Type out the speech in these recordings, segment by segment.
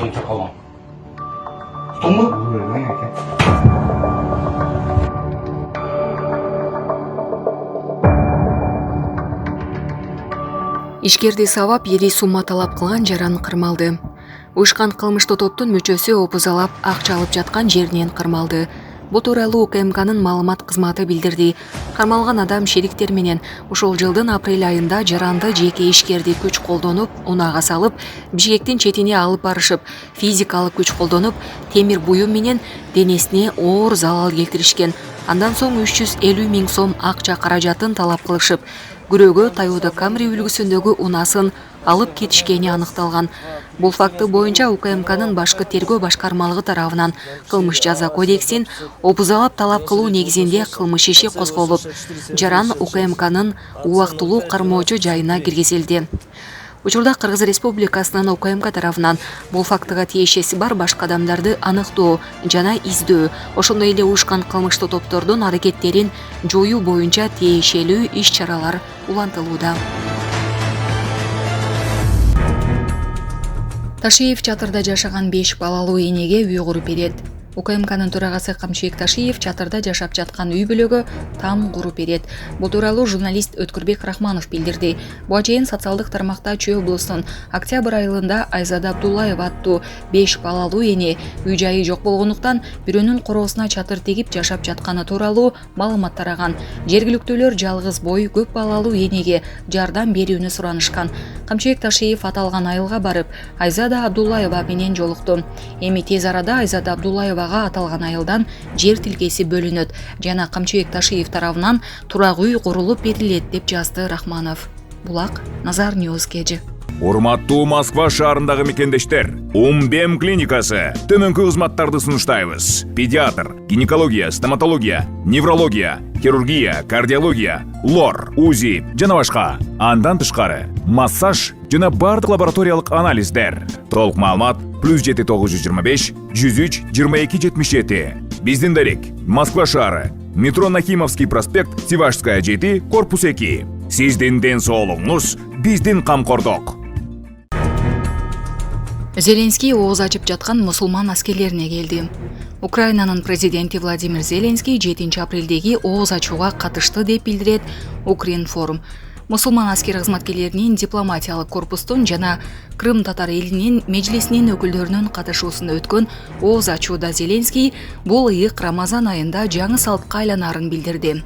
전체 가방. 동물? Ишкерди сабап 7 сумма талап кылган жаран кырмалды. Уюшкан кылмыштуу топтун мүчөсү опузалап акча алып жаткан жеринен кырмалды. Бул тууралуу УКМКнын маалымат кызматы билдирди. Кармалган адам шериктер менен ушул жылдын апрель айында жаранды жеке ишкерди күч колдонуп, унаага салып, Бишкектин четине алып барышып, физикалык күч колдонуп, темир буюм менен денесине оор залал келтиришкен. Андан соң 350 миң сом акча каражатын талап кылышып, күрөөгө Toyota Camry үлгүсүндөгү унасын алып кетишкени аныкталган. Бул факты боюнча УКМКнын башкы тергөө башкармалыгы тарабынан кылмыш жаза кодексин опузалап талап кылуу негизинде кылмыш иши козголуп, жаран УКМКнын убактылуу кармоочу жайына киргизилди. Учурда Кыргыз Республикасынын УКМК тарабынан бул фактыга тиешеси бар башка адамдарды аныктоо жана издөө, ошондой эле уюшкан кылмыштуу топтордун аракеттерин жоюу боюнча тиешелүү иш-чаралар улантылууда. Ташиев чатырда жашаган 5 балалуу энеге үй куруп берет. УКМКнын төрагасы Камчыбек Ташиев чатырда жашап жаткан үй бүлөгө там куруп берет. Бул тууралуу журналист Өткүрбек Рахманов билдирди. Буга чейин социалдык тармакта Чүй облусунун октябрь айылында Айзада Абдуллаева аттуу 5 балалуу эне үй жайы жок болгондуктан бирөөнүн короосуна чатыр тигип жашап жатканы тууралуу маалымат тараган. Жергиликтүүлөр жалгыз бой көп балалуу энеге жардам берүүнү суранышкан. Камчыбек Ташиев аталган айылга барып, Айзада Абдуллаева менен жолукту. Эми тез арада Айзада Абдуллаева аталган айылдан жер тилкеси бөлүнөт жана Камчыбек Ташиев тарабынан турак үй курулуп берилет деп жазды Рахманов. Булак Назар Ньюс кежи. Урматтуу Москва шаарындагы мекендештер, Умбем клиникасы төмөнкү кызматтарды сунуштайбыз. Педиатр, гинекология, стоматология, неврология, хирургия, кардиология, лор, УЗИ жана башка. Андан тышкары массаж жана бардык лабораториялык анализдер. Толук маалымат +7 925 103 22 77. Биздин дарек Москва шаары, метро Нахимовский проспект, Севашская 7, корпус 2. Сиздин ден соолугуңуз биздин камкордук. Зеленский ооз ачып жаткан мусулман аскерлерине келди. Украинанын президенти Владимир Зеленский 7 апрелдеги ооз ачууга катышты деп билдирет Укринформ. Мусулман аскер кызматкерлеринин дипломатиялык корпустун жана Крым татар элинин межлисинин өкүлдөрүнүн катышуусунда өткөн ооз ачууда Зеленский бул ыйык Рамазан айында жаңы салтка айланарын билдирди.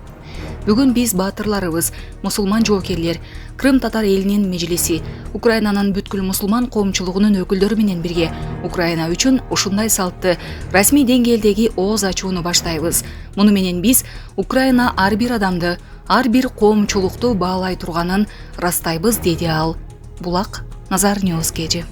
Бүгүн биз баатырларыбыз, мусулман жоокерлер, Крым татар элинин межлиси, Украинанын бүткүл мусулман коомчулугунун өкүлдөрү менен бирге Украина үчүн ушундай салтты расмий деңгээлдеги ооз ачууну баштайбыз. Муну менен биз Украина ар бир адамды, ар бир коомчулукту баалай турганын ырастайбыз, деди ал. Булак Назар Ньюс кежи.